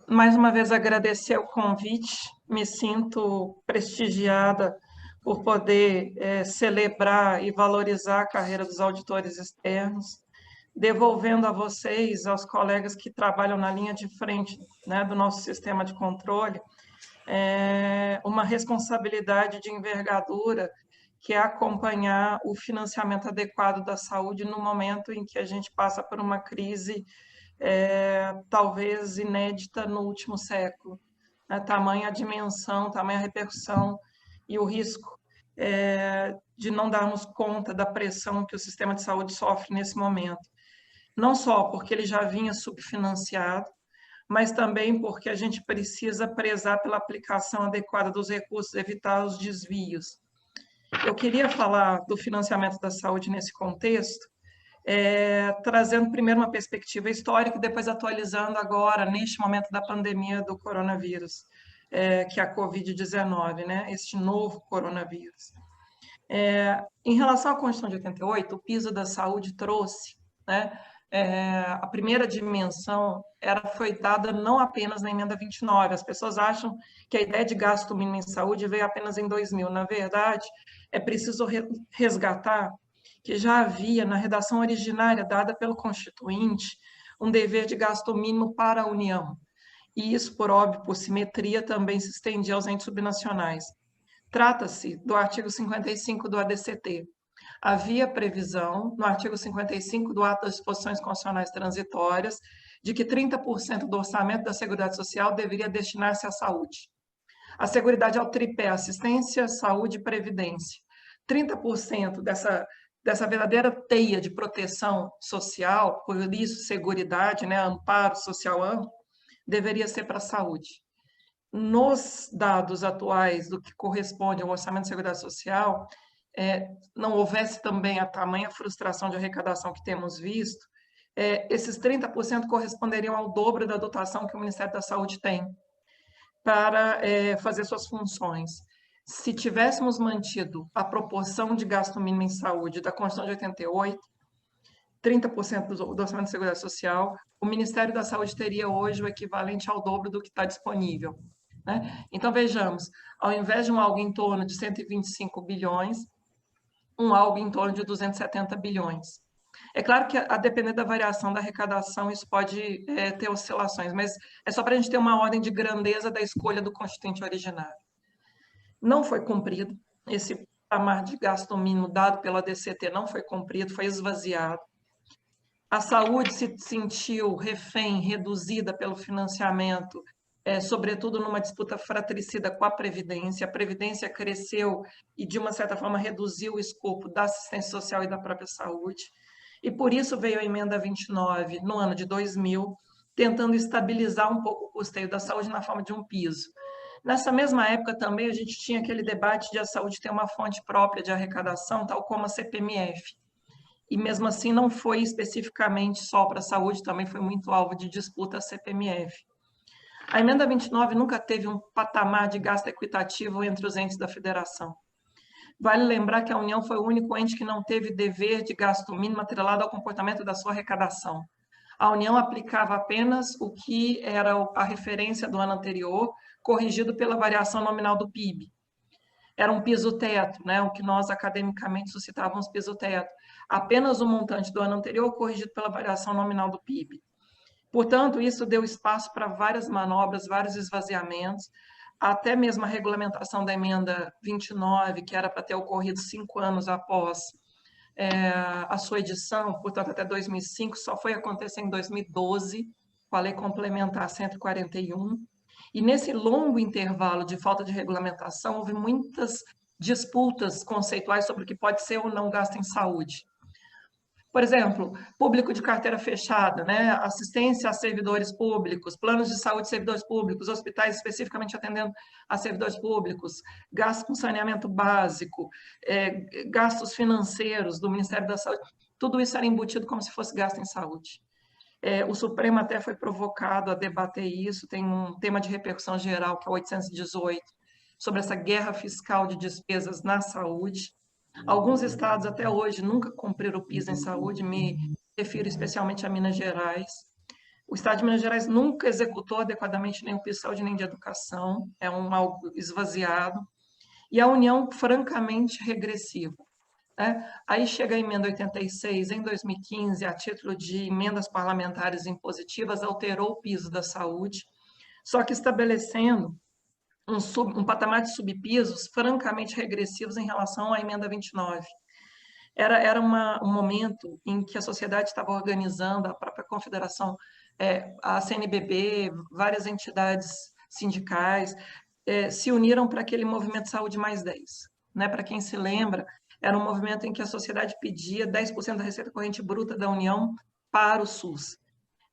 mais uma vez agradecer o convite, me sinto prestigiada por poder celebrar e valorizar a carreira dos auditores externos, devolvendo a vocês, aos colegas que trabalham na linha de frente, né, do nosso sistema de controle, uma responsabilidade de envergadura, que é acompanhar o financiamento adequado da saúde no momento em que a gente passa por uma crise talvez inédita no último século. Tamanha a dimensão, tamanha a repercussão e o risco de não darmos conta da pressão que o sistema de saúde sofre nesse momento. Não só porque ele já vinha subfinanciado, mas também porque a gente precisa prezar pela aplicação adequada dos recursos, evitar os desvios. Eu queria falar do financiamento da saúde nesse contexto, trazendo primeiro uma perspectiva histórica e depois atualizando agora, neste momento da pandemia do coronavírus, que é a Covid-19, né? Este novo coronavírus. Em relação à Constituição de 88, o piso da saúde trouxe, né, a primeira dimensão foi dada não apenas na emenda 29. As pessoas acham que a ideia de gasto mínimo em saúde veio apenas em 2000. Na verdade, é preciso resgatar que já havia, na redação originária dada pelo Constituinte, um dever de gasto mínimo para a União. E isso, por óbvio, por simetria, também se estendia aos entes subnacionais. Trata-se do artigo 55 do ADCT. Havia previsão, no artigo 55 do Ato das Disposições Constitucionais Transitórias, de que 30% do orçamento da Seguridade Social deveria destinar-se à saúde. A Seguridade é o tripé: assistência, saúde e previdência. 30% dessa verdadeira teia de proteção social, por isso, seguridade, né, amparo social amplo, deveria ser para a saúde. Nos dados atuais do que corresponde ao Orçamento de Seguridade Social, não houvesse também a tamanha frustração de arrecadação que temos visto, esses 30% corresponderiam ao dobro da dotação que o Ministério da Saúde tem para fazer suas funções. Se tivéssemos mantido a proporção de gasto mínimo em saúde da Constituição de 88, 30% do Orçamento de Seguridade Social, o Ministério da Saúde teria hoje o equivalente ao dobro do que está disponível. Né? Então, vejamos, ao invés de um algo em torno de 125 bilhões, um algo em torno de 270 bilhões. É claro que, a depender da variação da arrecadação, isso pode ter oscilações, mas é só para a gente ter uma ordem de grandeza da escolha do constituinte originário. Não foi cumprido, esse patamar de gasto mínimo dado pela DCT não foi cumprido, foi esvaziado. A saúde se sentiu refém, reduzida pelo financiamento, sobretudo numa disputa fratricida com a Previdência. A Previdência cresceu e, de uma certa forma, reduziu o escopo da assistência social e da própria saúde. E por isso veio a emenda 29, no ano de 2000, tentando estabilizar um pouco o custeio da saúde na forma de um piso. Nessa mesma época também a gente tinha aquele debate de a saúde ter uma fonte própria de arrecadação, tal como a CPMF. E mesmo assim não foi especificamente só para a saúde, também foi muito alvo de disputa a CPMF. A emenda 29 nunca teve um patamar de gasto equitativo entre os entes da federação. Vale lembrar que a União foi o único ente que não teve dever de gasto mínimo atrelado ao comportamento da sua arrecadação. A União aplicava apenas o que era a referência do ano anterior, corrigido pela variação nominal do PIB. Era um piso-teto, né? O que nós academicamente suscitávamos piso-teto. Apenas o montante do ano anterior corrigido pela variação nominal do PIB. Portanto, isso deu espaço para várias manobras, vários esvaziamentos, até mesmo a regulamentação da emenda 29, que era para ter ocorrido 5 anos após a sua edição, portanto, até 2005, só foi acontecer em 2012, com a Lei Complementar 141. E nesse longo intervalo de falta de regulamentação, houve muitas disputas conceituais sobre o que pode ser ou não gasto em saúde. Por exemplo, público de carteira fechada, né? Assistência a servidores públicos, planos de saúde de servidores públicos, hospitais especificamente atendendo a servidores públicos, gastos com saneamento básico, gastos financeiros do Ministério da Saúde, tudo isso era embutido como se fosse gasto em saúde. O Supremo até foi provocado a debater isso, tem um tema de repercussão geral, que é o 818, sobre essa guerra fiscal de despesas na saúde. Alguns estados até hoje nunca cumpriram o piso em saúde, me refiro especialmente a Minas Gerais. O Estado de Minas Gerais nunca executou adequadamente nem o piso de saúde nem de educação, é algo esvaziado, e a União, francamente, regressiva. Né? Aí chega a emenda 86, em 2015, a título de emendas parlamentares impositivas, alterou o piso da saúde, só que estabelecendo um patamar de subpisos francamente regressivos em relação à emenda 29. Era um momento em que a sociedade estava organizando, a própria confederação, a CNBB, várias entidades sindicais, se uniram para aquele movimento Saúde Mais 10. Né? Para quem se lembra, era um movimento em que a sociedade pedia 10% da receita corrente bruta da União para o SUS.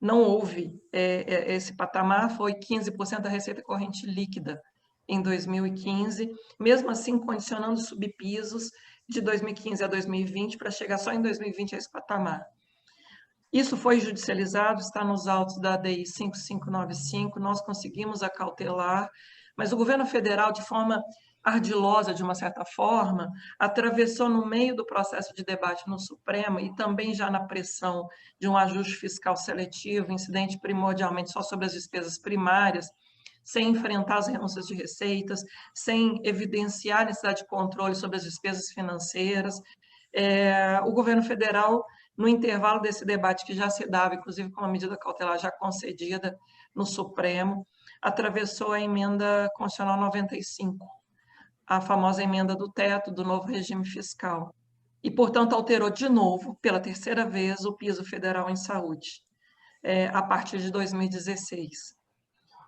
Não houve esse patamar, foi 15% da receita corrente líquida em 2015, mesmo assim condicionando subpisos de 2015 a 2020 para chegar só em 2020 a esse patamar. Isso foi judicializado, está nos autos da ADI 5595, nós conseguimos acautelar, mas o governo federal, de forma ardilosa, de uma certa forma, atravessou no meio do processo de debate no Supremo e também já na pressão de um ajuste fiscal seletivo, incidente primordialmente só sobre as despesas primárias, sem enfrentar as renúncias de receitas, sem evidenciar a necessidade de controle sobre as despesas financeiras. O governo federal, no intervalo desse debate que já se dava, inclusive com uma medida cautelar já concedida no Supremo, atravessou a emenda constitucional 95, a famosa emenda do teto do novo regime fiscal, e, portanto, alterou de novo, pela terceira vez, o piso federal em saúde, a partir de 2016.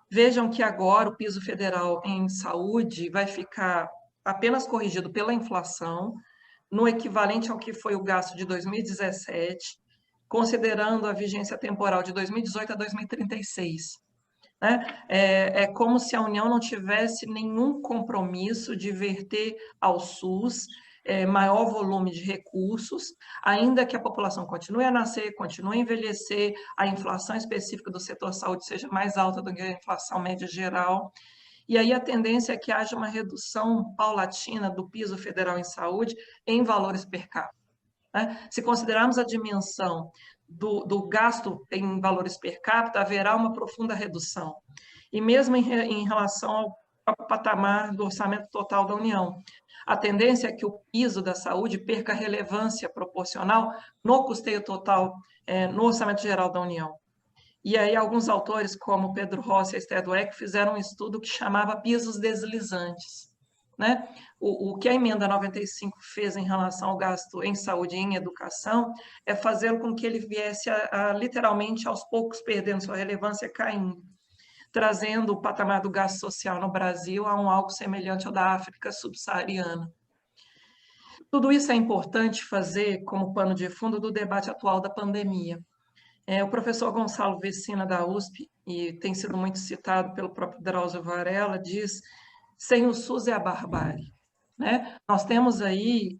Vejam que agora o piso federal em saúde vai ficar apenas corrigido pela inflação, no equivalente ao que foi o gasto de 2017, considerando a vigência temporal de 2018 a 2036. Né? É como se a União não tivesse nenhum compromisso de verter ao SUS maior volume de recursos, ainda que a população continue a nascer, continue a envelhecer, a inflação específica do setor saúde seja mais alta do que a inflação média geral. E aí a tendência é que haja uma redução paulatina do piso federal em saúde em valores per capita. Né? Se considerarmos a dimensão do gasto em valores per capita, haverá uma profunda redução. E mesmo em relação ao patamar do orçamento total da União. A tendência é que o piso da saúde perca relevância proporcional no custeio total, no orçamento geral da União. E aí alguns autores, como Pedro Rossi e Esther Dweck, fizeram um estudo que chamava pisos deslizantes. Né? O que a emenda 95 fez em relação ao gasto em saúde e em educação é fazer com que ele viesse literalmente aos poucos perdendo sua relevância, caindo, trazendo o patamar do gasto social no Brasil a algo semelhante ao da África subsaariana. Tudo isso é importante fazer como pano de fundo do debate atual da pandemia. O professor Gonçalo Vecina, da USP, e tem sido muito citado pelo próprio Drauzio Varela, diz: sem o SUS é a barbárie. Né? Nós temos aí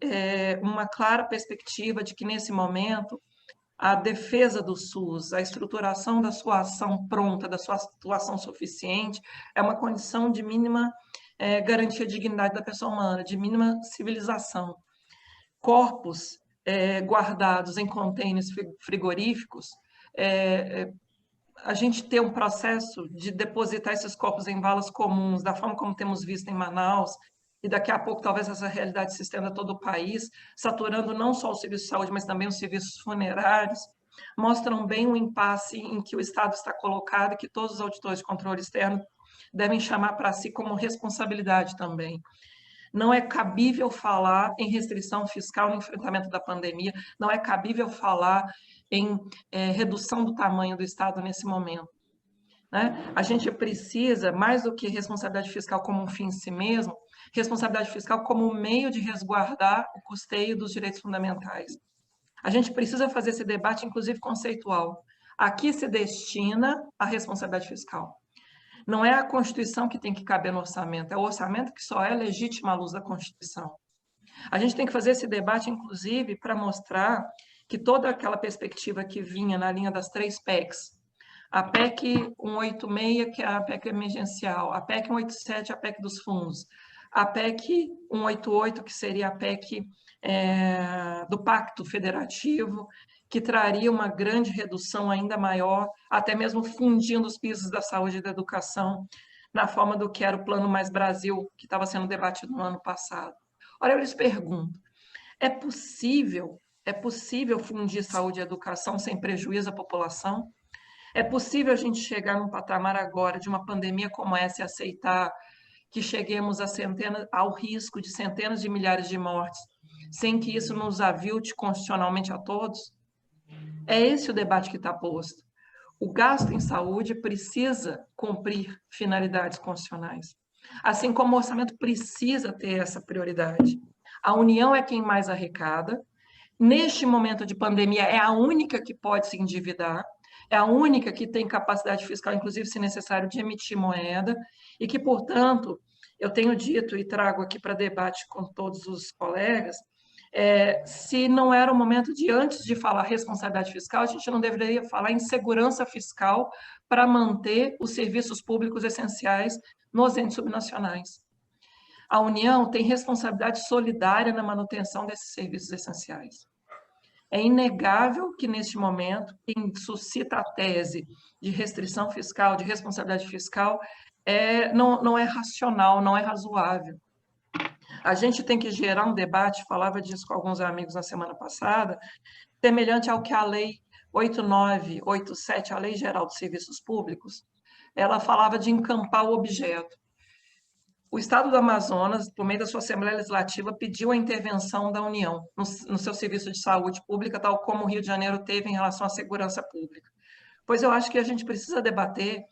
uma clara perspectiva de que, nesse momento, a defesa do SUS, a estruturação da sua ação pronta, da sua atuação suficiente, é uma condição de mínima garantia de dignidade da pessoa humana, de mínima civilização. Corpos guardados em contêineres frigoríficos, a gente ter um processo de depositar esses corpos em valas comuns, da forma como temos visto em Manaus, e daqui a pouco talvez essa realidade se estenda a todo o país, saturando não só o serviço de saúde, mas também os serviços funerários, mostram bem o impasse em que o Estado está colocado e que todos os auditores de controle externo devem chamar para si como responsabilidade também. Não é cabível falar em restrição fiscal no enfrentamento da pandemia, não é cabível falar em redução do tamanho do Estado nesse momento. Né? A gente precisa, mais do que responsabilidade fiscal como um fim em si mesmo, responsabilidade fiscal como um meio de resguardar o custeio dos direitos fundamentais. A gente precisa fazer esse debate, inclusive conceitual. A que se destina a responsabilidade fiscal? Não é a Constituição que tem que caber no orçamento, é o orçamento que só é legítimo à luz da Constituição. A gente tem que fazer esse debate, inclusive, para mostrar que toda aquela perspectiva que vinha na linha das 3 PECs, a PEC 186, que é a PEC emergencial, a PEC 187, a PEC dos fundos, a PEC 188, que seria a PEC do Pacto Federativo, que traria uma grande redução ainda maior, até mesmo fundindo os pisos da saúde e da educação, na forma do que era o Plano Mais Brasil, que estava sendo debatido no ano passado. Ora, eu lhes pergunto, é possível fundir saúde e educação sem prejuízo à população? É possível a gente chegar num patamar agora de uma pandemia como essa e aceitar que cheguemos ao risco de centenas de milhares de mortes, sem que isso nos avilte constitucionalmente a todos? É esse o debate que está posto. O gasto em saúde precisa cumprir finalidades constitucionais, assim como o orçamento precisa ter essa prioridade. A União é quem mais arrecada. Neste momento de pandemia, é a única que pode se endividar, é a única que tem capacidade fiscal, inclusive, se necessário, de emitir moeda, e que, portanto, eu tenho dito e trago aqui para debate com todos os colegas, se não era o momento de, antes de falar responsabilidade fiscal, a gente não deveria falar em segurança fiscal para manter os serviços públicos essenciais nos entes subnacionais. A União tem responsabilidade solidária na manutenção desses serviços essenciais. É inegável que, neste momento, quem suscita a tese de restrição fiscal, de responsabilidade fiscal, não é racional, não é razoável. A gente tem que gerar um debate, falava disso com alguns amigos na semana passada, semelhante ao que a Lei 8987, a Lei Geral dos Serviços Públicos, ela falava de encampar o objeto. O Estado do Amazonas, por meio da sua Assembleia Legislativa, pediu a intervenção da União no seu serviço de saúde pública, tal como o Rio de Janeiro teve em relação à segurança pública. Pois eu acho que a gente precisa debater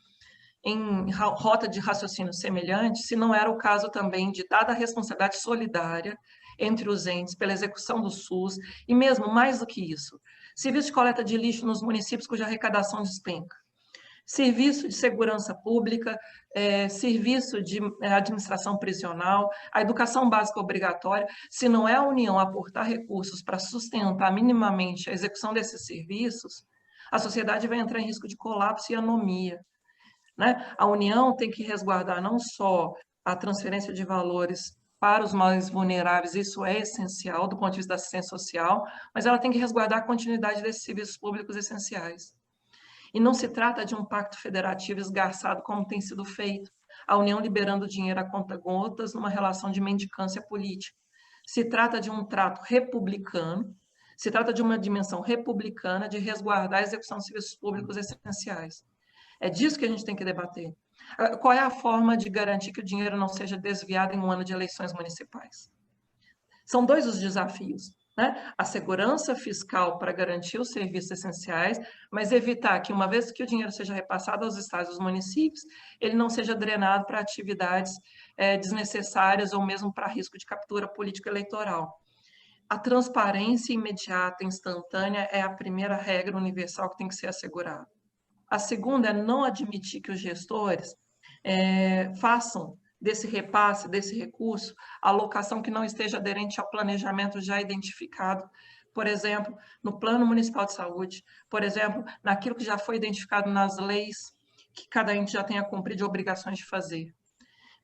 em rota de raciocínio semelhante, se não era o caso também de, dada a responsabilidade solidária entre os entes pela execução do SUS, e mesmo mais do que isso, serviço de coleta de lixo nos municípios cuja arrecadação despenca, serviço de segurança pública, serviço de administração prisional, a educação básica obrigatória. Se não é a União aportar recursos para sustentar minimamente a execução desses serviços, a sociedade vai entrar em risco de colapso e anomia, né? A União tem que resguardar não só a transferência de valores para os mais vulneráveis, isso é essencial do ponto de vista da assistência social, mas ela tem que resguardar a continuidade desses serviços públicos essenciais. E não se trata de um pacto federativo esgarçado como tem sido feito, a União liberando dinheiro a conta-gotas numa relação de mendicância política. Se trata de um trato republicano, se trata de uma dimensão republicana de resguardar a execução de serviços públicos essenciais. É disso que a gente tem que debater. Qual é a forma de garantir que o dinheiro não seja desviado em um ano de eleições municipais? São dois os desafios, né? A segurança fiscal para garantir os serviços essenciais, mas evitar que, uma vez que o dinheiro seja repassado aos estados e aos municípios, ele não seja drenado para atividades desnecessárias ou mesmo para risco de captura político-eleitoral. A transparência imediata, instantânea, é a primeira regra universal que tem que ser assegurada. A segunda é não admitir que os gestores façam desse repasse, desse recurso, alocação que não esteja aderente ao planejamento já identificado, por exemplo, no Plano Municipal de Saúde, por exemplo, naquilo que já foi identificado nas leis que cada ente já tem a cumprir de obrigações de fazer.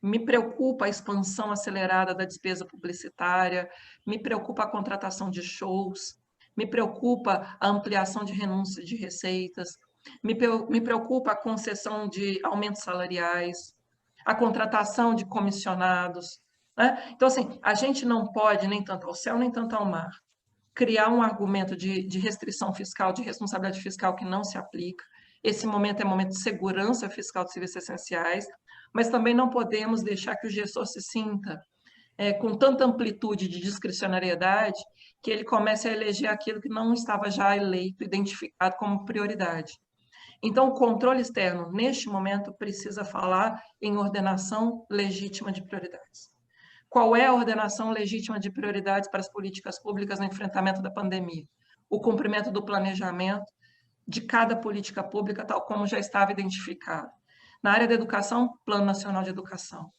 Me preocupa a expansão acelerada da despesa publicitária, me preocupa a contratação de shows, me preocupa a ampliação de renúncia de receitas, me preocupa a concessão de aumentos salariais, a contratação de comissionados, né? Então, assim, a gente não pode, nem tanto ao céu, nem tanto ao mar, criar um argumento de restrição fiscal, de responsabilidade fiscal que não se aplica. Esse momento é momento de segurança fiscal de serviços essenciais, mas também não podemos deixar que o gestor se sinta com tanta amplitude de discricionariedade que ele comece a eleger aquilo que não estava já eleito, identificado como prioridade. Então, o controle externo, neste momento, precisa falar em ordenação legítima de prioridades. Qual é a ordenação legítima de prioridades para as políticas públicas no enfrentamento da pandemia? O cumprimento do planejamento de cada política pública, tal como já estava identificado. Na área da educação, Plano Nacional de Educação.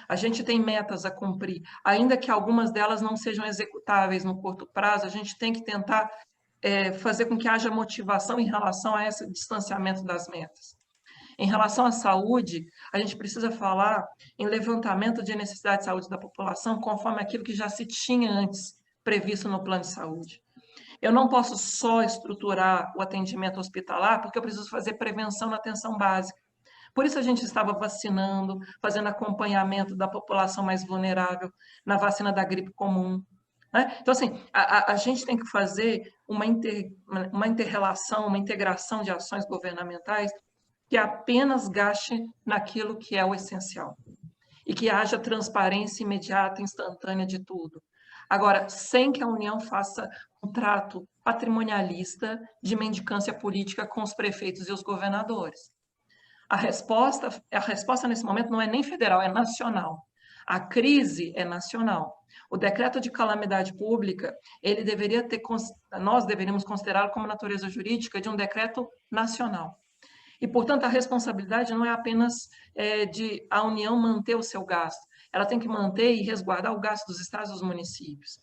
A gente tem metas a cumprir, ainda que algumas delas não sejam executáveis no curto prazo, a gente tem que tentar fazer com que haja motivação em relação a esse distanciamento das metas. Em relação à saúde, a gente precisa falar em levantamento de necessidade de saúde da população conforme aquilo que já se tinha antes previsto no plano de saúde. Eu não posso só estruturar o atendimento hospitalar, porque eu preciso fazer prevenção na atenção básica. Por isso a gente estava vacinando, fazendo acompanhamento da população mais vulnerável na vacina da gripe comum, né? Então, assim, a gente tem que fazer uma inter-relação, uma integração de ações governamentais que apenas gaste naquilo que é o essencial e que haja transparência imediata, instantânea de tudo. Agora, sem que a União faça um trato patrimonialista de mendicância política com os prefeitos e os governadores. A resposta nesse momento não é nem federal, é nacional. A crise é nacional. O decreto de calamidade pública, ele deveria ter, nós deveríamos considerá-lo como natureza jurídica de um decreto nacional. E, portanto, a responsabilidade não é apenas de a União manter o seu gasto, ela tem que manter e resguardar o gasto dos estados e dos municípios.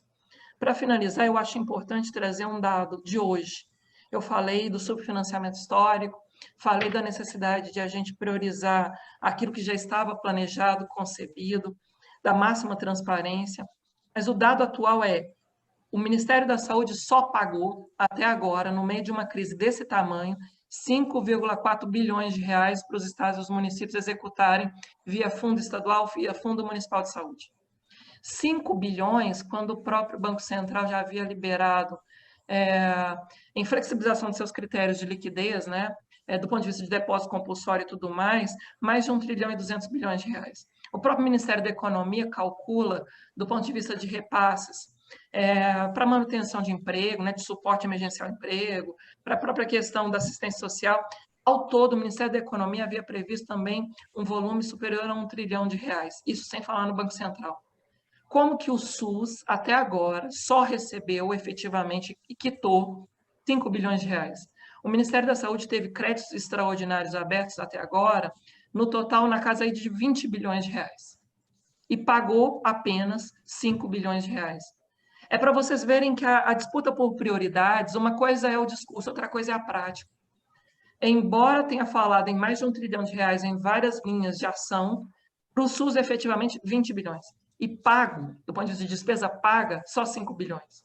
Para finalizar, eu acho importante trazer um dado de hoje. Eu falei do subfinanciamento histórico, falei da necessidade de a gente priorizar aquilo que já estava planejado, concebido, da máxima transparência, mas o dado atual é: o Ministério da Saúde só pagou, até agora, no meio de uma crise desse tamanho, 5,4 bilhões de reais para os estados e os municípios executarem via fundo estadual, via fundo municipal de saúde. 5 bilhões, quando o próprio Banco Central já havia liberado, em flexibilização de seus critérios de liquidez, né, do ponto de vista de depósito compulsório e tudo mais de 1 trilhão e 200 bilhões de reais. O próprio Ministério da Economia calcula, do ponto de vista de repasses, para manutenção de emprego, né, de suporte emergencial ao emprego, para a própria questão da assistência social. Ao todo, o Ministério da Economia havia previsto também um volume superior a 1 trilhão de reais, isso sem falar no Banco Central. Como que o SUS, até agora, só recebeu efetivamente e quitou 5 bilhões de reais? O Ministério da Saúde teve créditos extraordinários abertos até agora, no total na casa aí de 20 bilhões de reais. E pagou apenas 5 bilhões de reais. É para vocês verem que a disputa por prioridades, uma coisa é o discurso, outra coisa é a prática. Embora tenha falado em mais de 1 trilhão de reais em várias linhas de ação, para o SUS, efetivamente, 20 bilhões. E pago, do ponto de vista de despesa paga, só 5 bilhões.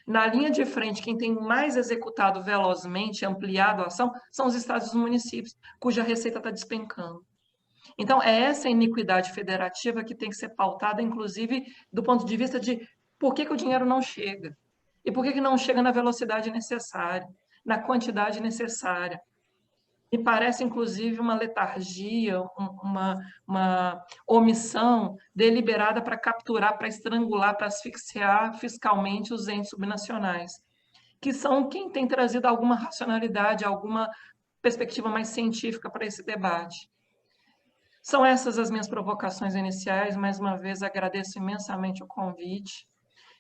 Na linha de frente, quem tem mais executado velozmente, ampliado a ação, são os estados e os municípios, cuja receita está despencando. Então, é essa iniquidade federativa que tem que ser pautada, inclusive, do ponto de vista de por que o dinheiro não chega. E por que não chega na velocidade necessária, na quantidade necessária. Me parece, inclusive, uma letargia, uma omissão deliberada para capturar, para estrangular, para asfixiar fiscalmente os entes subnacionais, que são quem tem trazido alguma racionalidade, alguma perspectiva mais científica para esse debate. São essas as minhas provocações iniciais. Mais uma vez, agradeço imensamente o convite.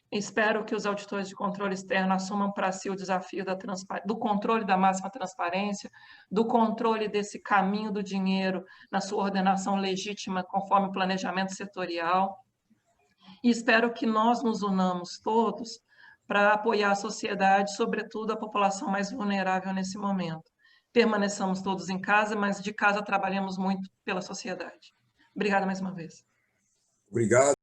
Espero que os auditores de controle externo assumam para si o desafio do controle da máxima transparência, do controle desse caminho do dinheiro na sua ordenação legítima, conforme o planejamento setorial. E espero que nós nos unamos todos para apoiar a sociedade, sobretudo a população mais vulnerável nesse momento. Permaneçamos todos em casa, mas de casa trabalhamos muito pela sociedade. Obrigada mais uma vez. Obrigado.